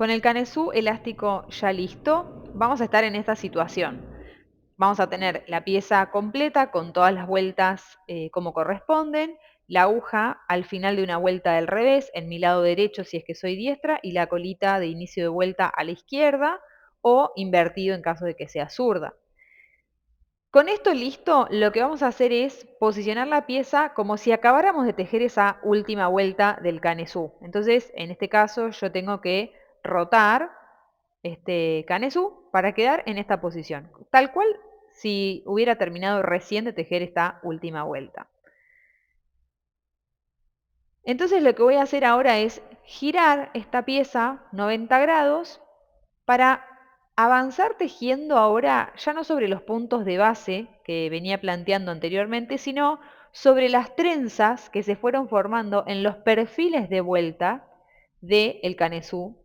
Con el canesú elástico ya listo, vamos a estar en esta situación. Vamos a tener la pieza completa con todas las vueltas como corresponden, la aguja al final de una vuelta del revés, en mi lado derecho si es que soy diestra, y la colita de inicio de vuelta a la izquierda o invertido en caso de que sea zurda. Con esto listo, lo que vamos a hacer es posicionar la pieza como si acabáramos de tejer esa última vuelta del canesú. Entonces, en este caso, yo tengo que rotar este canesú para quedar en esta posición, tal cual si hubiera terminado recién de tejer esta última vuelta. Entonces lo que voy a hacer ahora es girar esta pieza 90 grados para avanzar tejiendo ahora ya no sobre los puntos de base que venía planteando anteriormente, sino sobre las trenzas que se fueron formando en los perfiles de vuelta del canesú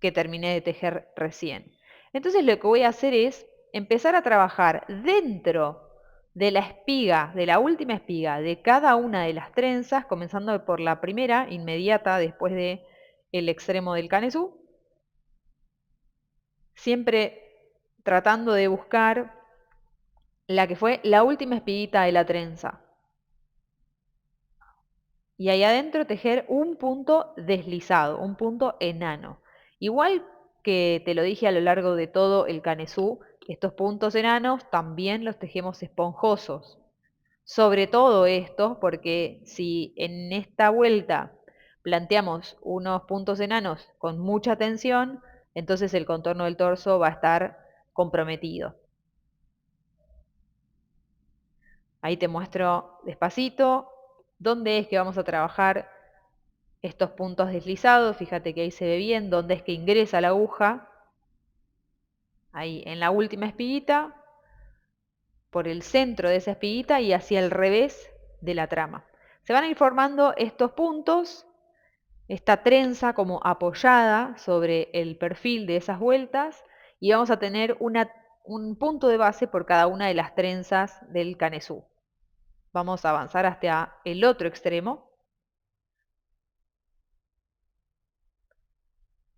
que terminé de tejer recién. Entonces lo que voy a hacer es empezar a trabajar dentro de la espiga, de la última espiga de cada una de las trenzas, comenzando por la primera, inmediata después de el extremo del canesú, siempre tratando de buscar la que fue la última espiguita de la trenza. Y ahí adentro tejer un punto deslizado, un punto enano. Igual que te lo dije a lo largo de todo el canesú, estos puntos enanos también los tejemos esponjosos. Sobre todo estos, porque si en esta vuelta planteamos unos puntos enanos con mucha tensión, entonces el contorno del torso va a estar comprometido. Ahí te muestro despacito dónde es que vamos a trabajar estos puntos deslizados. Fíjate que ahí se ve bien dónde es que ingresa la aguja. Ahí en la última espiguita, por el centro de esa espiguita y hacia el revés de la trama. Se van a ir formando estos puntos, esta trenza como apoyada sobre el perfil de esas vueltas, y vamos a tener un punto de base por cada una de las trenzas del canesú. Vamos a avanzar hasta el otro extremo.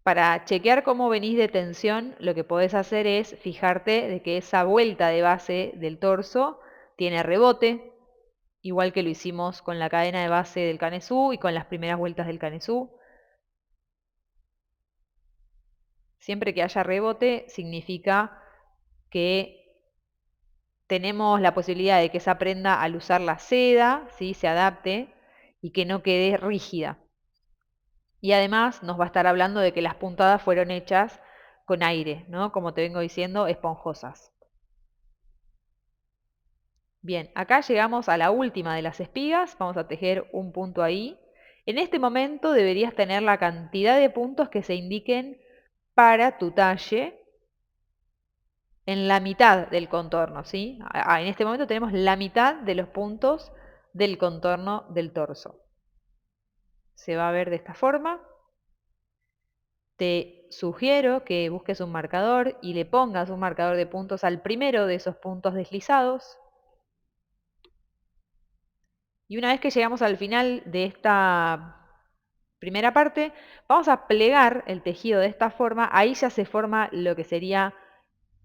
Para chequear cómo venís de tensión, lo que podés hacer es fijarte de que esa vuelta de base del torso tiene rebote, igual que lo hicimos con la cadena de base del canesú y con las primeras vueltas del canesú. Siempre que haya rebote significa que tenemos la posibilidad de que esa prenda al usar la seda, ¿sí?, se adapte y que no quede rígida. Y además nos va a estar hablando de que las puntadas fueron hechas con aire, ¿no?, como te vengo diciendo, esponjosas. Bien, acá llegamos a la última de las espigas, vamos a tejer un punto ahí. En este momento deberías tener la cantidad de puntos que se indiquen para tu talle en la mitad del contorno, ¿sí? En este momento tenemos la mitad de los puntos del contorno del torso. Se va a ver de esta forma. Te sugiero que busques un marcador y le pongas un marcador de puntos al primero de esos puntos deslizados. Y una vez que llegamos al final de esta primera parte, vamos a plegar el tejido de esta forma. Ahí ya se forma lo que sería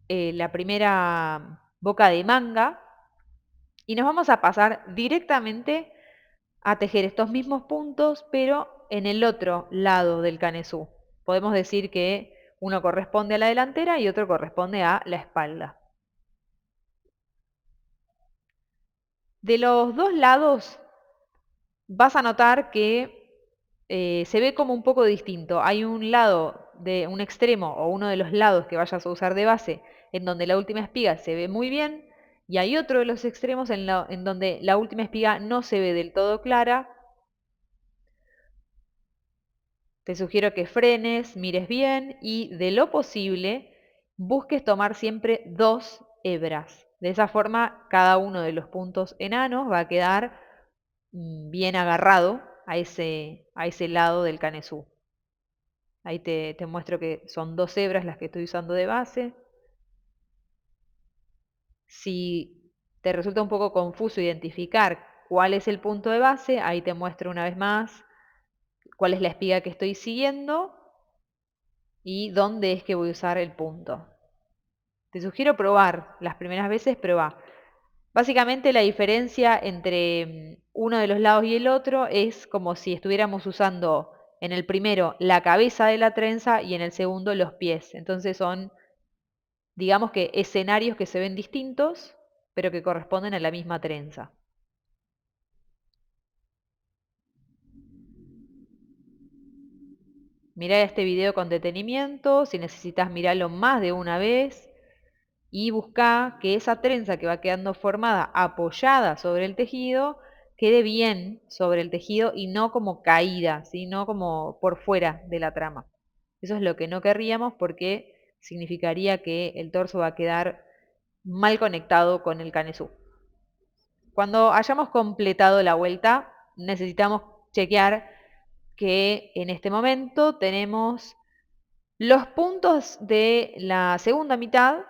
la primera boca de manga. Y nos vamos a pasar directamente a tejer estos mismos puntos, pero en el otro lado del canesú. Podemos decir que uno corresponde a la delantera y otro corresponde a la espalda. De los dos lados vas a notar que se ve como un poco distinto. Hay un lado de un extremo o uno de los lados que vayas a usar de base en donde la última espiga se ve muy bien, y hay otro de los extremos en donde la última espiga no se ve del todo clara. Te sugiero que frenes, mires bien y de lo posible busques tomar siempre 2 hebras. De esa forma cada uno de los puntos enanos va a quedar bien agarrado a ese lado del canesú. Ahí te muestro que son 2 hebras las que estoy usando de base. Si te resulta un poco confuso identificar cuál es el punto de base, ahí te muestro una vez más cuál es la espiga que estoy siguiendo. y dónde es que voy a usar el punto. Te sugiero probar, las primeras veces probá. Básicamente la diferencia entre uno de los lados y el otro es como si estuviéramos usando en el primero la cabeza de la trenza y en el segundo los pies. Entonces son, digamos que escenarios que se ven distintos, pero que corresponden a la misma trenza. Mirá este video con detenimiento, si necesitas mirarlo más de una vez y busca que esa trenza que va quedando formada apoyada sobre el tejido quede bien sobre el tejido y no como caída, sino como por fuera de la trama. Eso es lo que no querríamos porque significaría que el torso va a quedar mal conectado con el canesú. Cuando hayamos completado la vuelta, necesitamos chequear que en este momento tenemos los puntos de la segunda mitad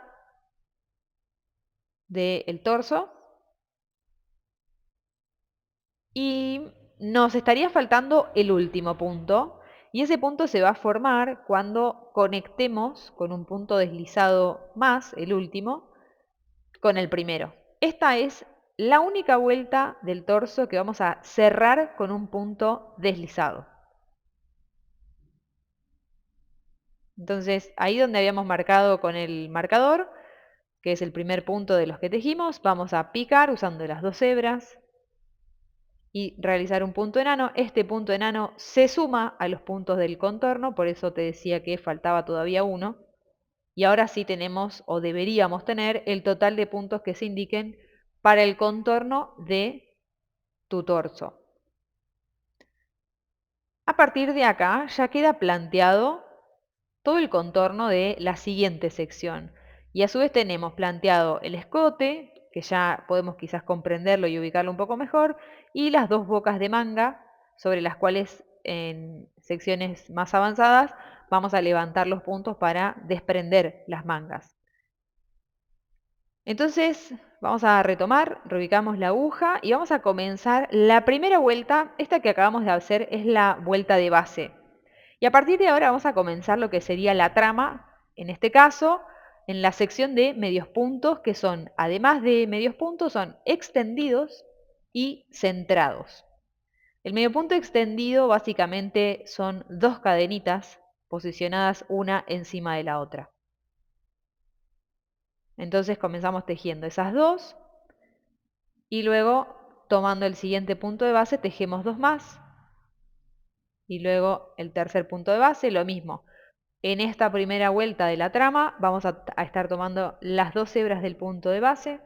del torso y nos estaría faltando el último punto y ese punto se va a formar cuando conectemos con un punto deslizado más, el último, con el primero. Esta es la única vuelta del torso que vamos a cerrar con un punto deslizado. Entonces, ahí donde habíamos marcado con el marcador, que es el primer punto de los que tejimos, vamos a picar usando las dos hebras y realizar un punto enano. Este punto enano se suma a los puntos del contorno, por eso te decía que faltaba todavía uno. Y ahora sí tenemos, o deberíamos tener, el total de puntos que se indiquen para el contorno de tu torso. A partir de acá ya queda planteado todo el contorno de la siguiente sección. Y a su vez tenemos planteado el escote, que ya podemos quizás comprenderlo y ubicarlo un poco mejor, y las dos bocas de manga, sobre las cuales en secciones más avanzadas vamos a levantar los puntos para desprender las mangas. Entonces vamos a retomar, reubicamos la aguja y vamos a comenzar la primera vuelta. Esta que acabamos de hacer es la vuelta de base. Y a partir de ahora vamos a comenzar lo que sería la trama, en este caso, en la sección de medios puntos, que son, además de medios puntos, son extendidos y centrados. El medio punto extendido básicamente son dos cadenitas posicionadas una encima de la otra. Entonces comenzamos tejiendo esas dos y luego tomando el siguiente punto de base tejemos dos más y luego el tercer punto de base, lo mismo. En esta primera vuelta de la trama vamos a estar tomando las dos hebras del punto de base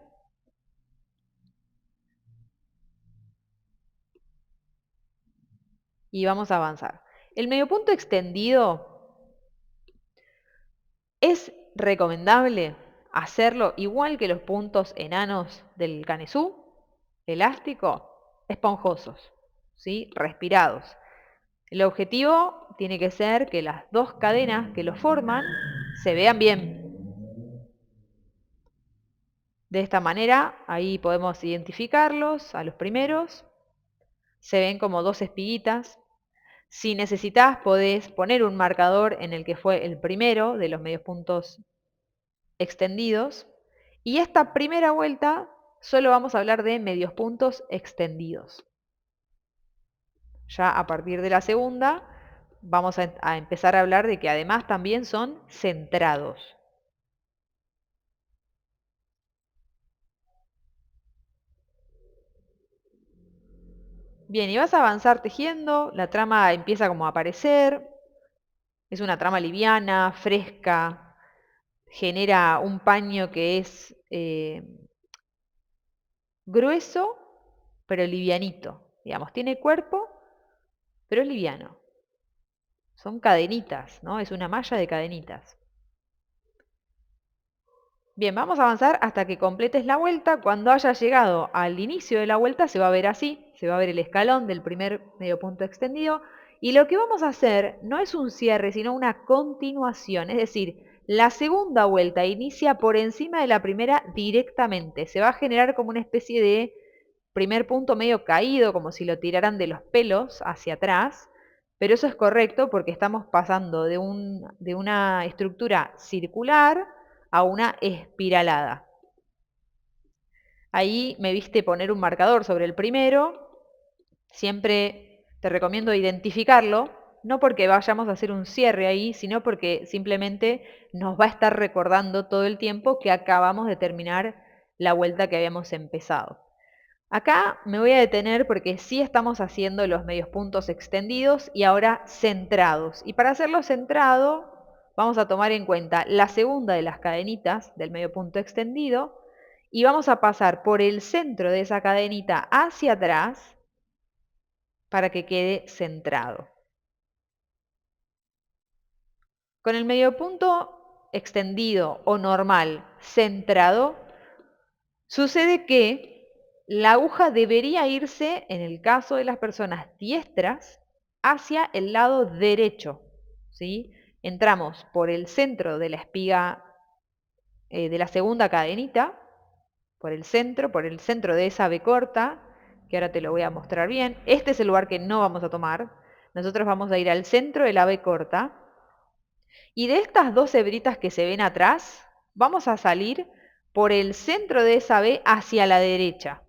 y vamos a avanzar. El medio punto extendido es recomendable hacerlo igual que los puntos enanos del canesú, elástico, esponjosos, ¿sí? Respirados. El objetivo tiene que ser que las dos cadenas que lo forman se vean bien. De esta manera, ahí podemos identificarlos a los primeros. Se ven como dos espiguitas. Si necesitas, podés poner un marcador en el que fue el primero de los medios puntos extendidos. Y esta primera vuelta solo vamos a hablar de medios puntos extendidos. Ya a partir de la segunda vamos a empezar a hablar de que además también son centrados. Bien, y vas a avanzar tejiendo, la trama empieza como a aparecer, es una trama liviana, fresca, genera un paño que es grueso, pero livianito. Digamos, tiene cuerpo, pero es liviano. Son cadenitas, ¿no? Es una malla de cadenitas. Bien, vamos a avanzar hasta que completes la vuelta. Cuando hayas llegado al inicio de la vuelta se va a ver así, se va a ver el escalón del primer medio punto extendido. Y lo que vamos a hacer no es un cierre, sino una continuación. Es decir, la segunda vuelta inicia por encima de la primera directamente. Se va a generar como una especie de primer punto medio caído, como si lo tiraran de los pelos hacia atrás, pero eso es correcto porque estamos pasando de una estructura circular a una espiralada. Ahí me viste poner un marcador sobre el primero. Siempre te recomiendo identificarlo, no porque vayamos a hacer un cierre ahí, sino porque simplemente nos va a estar recordando todo el tiempo que acabamos de terminar la vuelta que habíamos empezado. Acá me voy a detener porque sí estamos haciendo los medios puntos extendidos y ahora centrados. Y para hacerlo centrado, vamos a tomar en cuenta la segunda de las cadenitas del medio punto extendido y vamos a pasar por el centro de esa cadenita hacia atrás para que quede centrado. Con el medio punto extendido o normal centrado, sucede que la aguja debería irse, en el caso de las personas diestras, hacia el lado derecho, ¿sí? Entramos por el centro de la espiga de la segunda cadenita, por el centro de esa B corta, que ahora te lo voy a mostrar bien. Este es el lugar que no vamos a tomar. Nosotros vamos a ir al centro de la B corta. Y de estas dos hebritas que se ven atrás, vamos a salir por el centro de esa B hacia la derecha.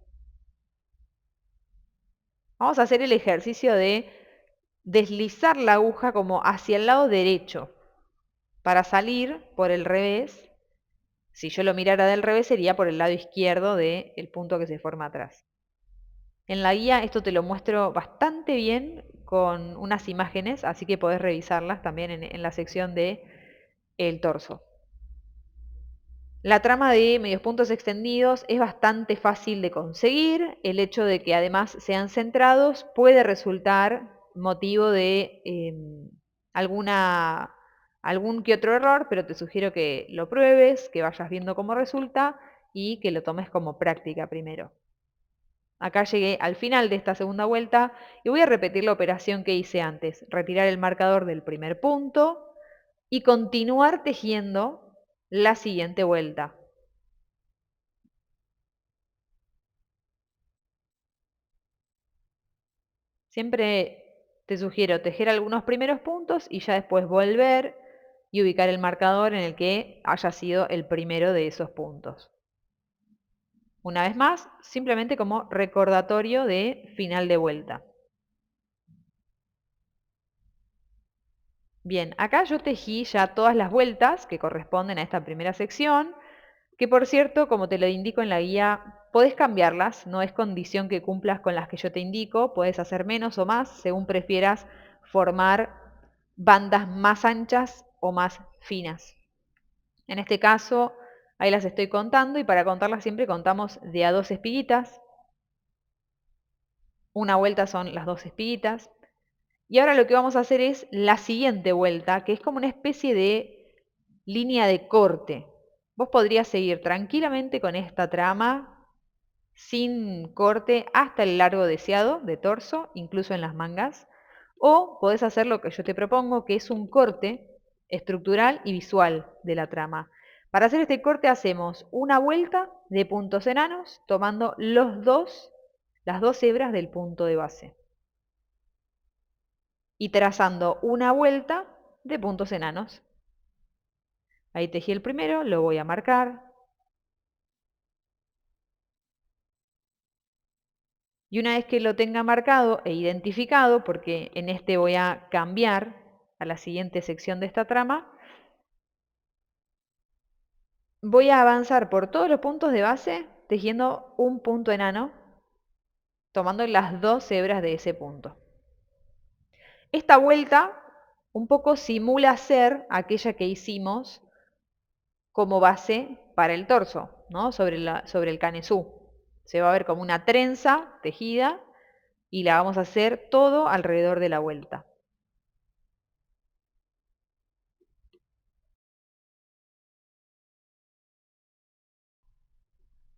Vamos a hacer el ejercicio de deslizar la aguja como hacia el lado derecho para salir por el revés. Si yo lo mirara del revés sería por el lado izquierdo del punto que se forma atrás. En la guía esto te lo muestro bastante bien con unas imágenes, así que podés revisarlas también en la sección de el torso. La trama de medios puntos extendidos es bastante fácil de conseguir. El hecho de que además sean centrados puede resultar motivo de algún que otro error, pero te sugiero que lo pruebes, que vayas viendo cómo resulta y que lo tomes como práctica primero. Acá llegué al final de esta segunda vuelta y voy a repetir la operación que hice antes. Retirar el marcador del primer punto y continuar tejiendo la siguiente vuelta. Siempre te sugiero tejer algunos primeros puntos y ya después volver y ubicar el marcador en el que haya sido el primero de esos puntos. Una vez más, simplemente como recordatorio de final de vuelta. Bien, acá yo tejí ya todas las vueltas que corresponden a esta primera sección, que por cierto, como te lo indico en la guía, podés cambiarlas, no es condición que cumplas con las que yo te indico, puedes hacer menos o más según prefieras formar bandas más anchas o más finas. En este caso, ahí las estoy contando y para contarlas siempre contamos de a 2 espiguitas. Una vuelta son las 2 espiguitas. Y ahora lo que vamos a hacer es la siguiente vuelta, que es como una especie de línea de corte. Vos podrías seguir tranquilamente con esta trama sin corte hasta el largo deseado de torso, incluso en las mangas, o podés hacer lo que yo te propongo, que es un corte estructural y visual de la trama. Para hacer este corte hacemos una vuelta de puntos enanos, tomando las dos hebras del punto de base y trazando una vuelta de puntos enanos. Ahí tejí el primero, lo voy a marcar. Y una vez que lo tenga marcado e identificado, porque en este voy a cambiar a la siguiente sección de esta trama, voy a avanzar por todos los puntos de base tejiendo un punto enano, tomando las 2 hebras de ese punto. Esta vuelta un poco simula ser aquella que hicimos como base para el torso, ¿no? sobre el canesú. Se va a ver como una trenza tejida y la vamos a hacer todo alrededor de la vuelta.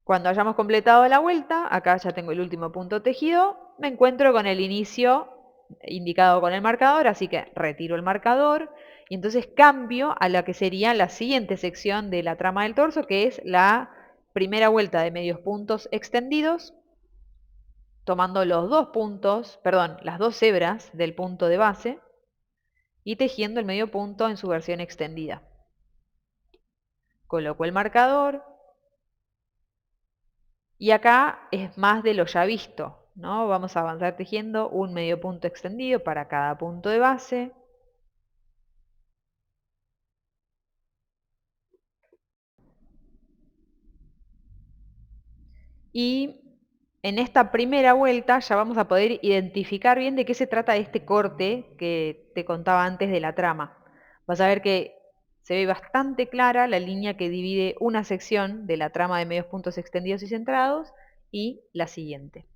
Cuando hayamos completado la vuelta, acá ya tengo el último punto tejido, me encuentro con el inicio indicado con el marcador, así que retiro el marcador y entonces cambio a la que sería la siguiente sección de la trama del torso, que es la primera vuelta de medios puntos extendidos, tomando los 2 puntos, perdón, las 2 hebras del punto de base y tejiendo el medio punto en su versión extendida. Coloco el marcador y acá es más de lo ya visto, ¿no? Vamos a avanzar tejiendo un medio punto extendido para cada punto de base. Y en esta primera vuelta ya vamos a poder identificar bien de qué se trata este corte que te contaba antes de la trama. Vas a ver que se ve bastante clara la línea que divide una sección de la trama de medios puntos extendidos y centrados y la siguiente.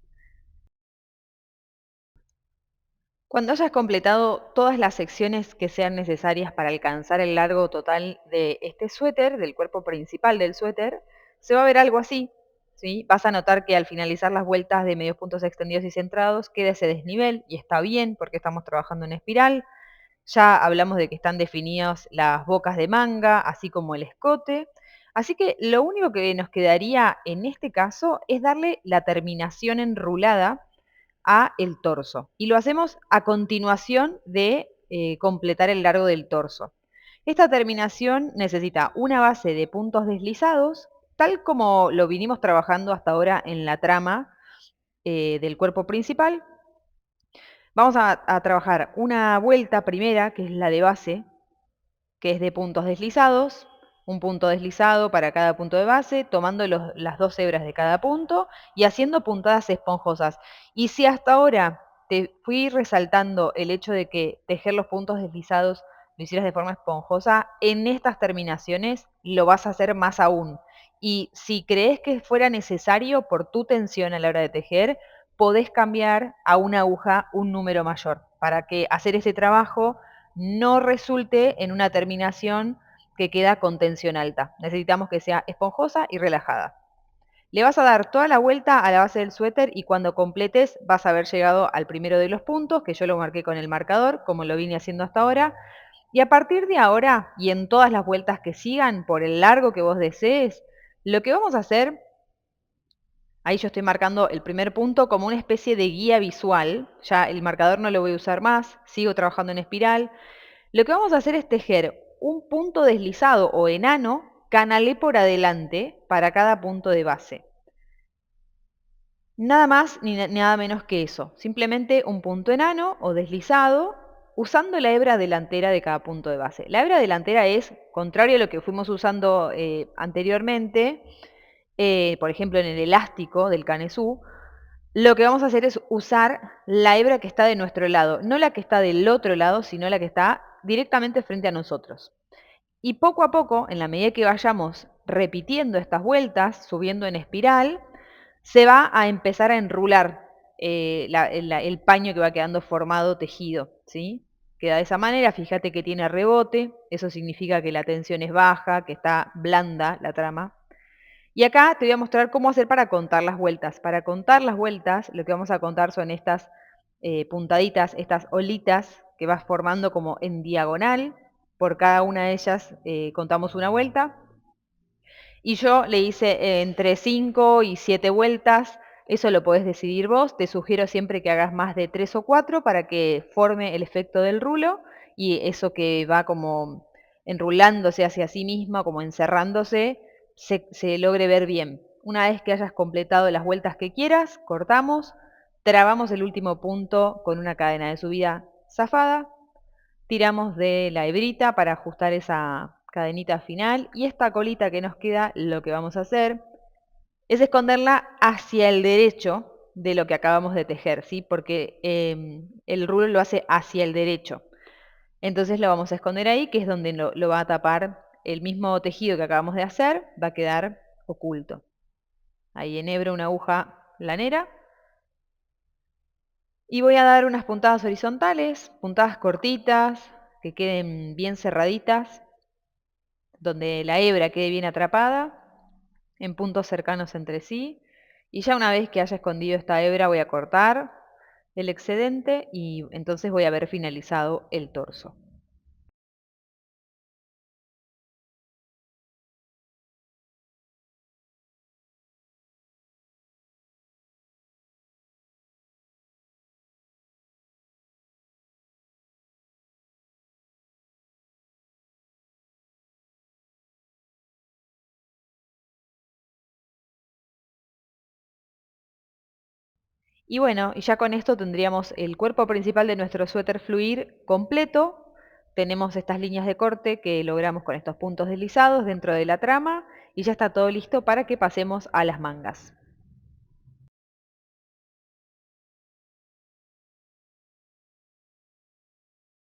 Cuando hayas completado todas las secciones que sean necesarias para alcanzar el largo total de este suéter, del cuerpo principal del suéter, se va a ver algo así, ¿sí? Vas a notar que al finalizar las vueltas de medios puntos extendidos y centrados queda ese desnivel y está bien porque estamos trabajando en espiral. Ya hablamos de que están definidas las bocas de manga, así como el escote. Así que lo único que nos quedaría en este caso es darle la terminación enrulada a el torso. Y lo hacemos a continuación de completar el largo del torso. Esta terminación necesita una base de puntos deslizados, tal como lo vinimos trabajando hasta ahora en la trama del cuerpo principal. Vamos a trabajar una vuelta primera, que es la de base, que es de puntos deslizados, un punto deslizado para cada punto de base, tomando las dos hebras de cada punto y haciendo puntadas esponjosas. Y si hasta ahora te fui resaltando el hecho de que tejer los puntos deslizados lo hicieras de forma esponjosa, en estas terminaciones lo vas a hacer más aún. Y si crees que fuera necesario por tu tensión a la hora de tejer, podés cambiar a una aguja un número mayor para que hacer ese trabajo no resulte en una terminación que queda con tensión alta. Necesitamos que sea esponjosa y relajada. Le vas a dar toda la vuelta a la base del suéter y cuando completes vas a haber llegado al primero de los puntos, que yo lo marqué con el marcador, como lo vine haciendo hasta ahora. Y a partir de ahora y en todas las vueltas que sigan, por el largo que vos desees, lo que vamos a hacer, ahí yo estoy marcando el primer punto como una especie de guía visual. Ya el marcador no lo voy a usar más, sigo trabajando en espiral. Lo que vamos a hacer es tejer un punto deslizado o enano, canalé por adelante para cada punto de base. Nada más ni nada menos que eso. Simplemente un punto enano o deslizado usando la hebra delantera de cada punto de base. La hebra delantera es, contrario a lo que fuimos usando anteriormente, por ejemplo en el elástico del canesú, lo que vamos a hacer es usar la hebra que está de nuestro lado, no la que está del otro lado, sino la que está directamente frente a nosotros. Y poco a poco, en la medida que vayamos repitiendo estas vueltas, subiendo en espiral, se va a empezar a enrular el paño que va quedando formado, tejido, ¿sí? Queda de esa manera, fíjate que tiene rebote, eso significa que la tensión es baja, que está blanda la trama. Y acá te voy a mostrar cómo hacer para contar las vueltas. Para contar las vueltas, lo que vamos a contar son estas puntaditas, estas olitas que vas formando como en diagonal. Por cada una de ellas contamos una vuelta. Y yo le hice entre 5 y 7 vueltas. Eso lo podés decidir vos. Te sugiero siempre que hagas más de 3 o 4 para que forme el efecto del rulo. Y eso que va como enrulándose hacia sí mismo, como encerrándose, se logre ver bien. Una vez que hayas completado las vueltas que quieras, cortamos, trabamos el último punto con una cadena de subida zafada, tiramos de la hebrita para ajustar esa cadenita final y esta colita que nos queda, lo que vamos a hacer es esconderla hacia el derecho de lo que acabamos de tejer, ¿sí? Porque el rulo lo hace hacia el derecho. Entonces lo vamos a esconder ahí, que es donde lo va a tapar el mismo tejido que acabamos de hacer, va a quedar oculto. Ahí enhebro una aguja lanera y voy a dar unas puntadas horizontales, puntadas cortitas, que queden bien cerraditas, donde la hebra quede bien atrapada, en puntos cercanos entre sí. Y ya una vez que haya escondido esta hebra voy a cortar el excedente y entonces voy a haber finalizado el torso. Y bueno, y ya con esto tendríamos el cuerpo principal de nuestro suéter fluir completo. Tenemos estas líneas de corte que logramos con estos puntos deslizados dentro de la trama y ya está todo listo para que pasemos a las mangas.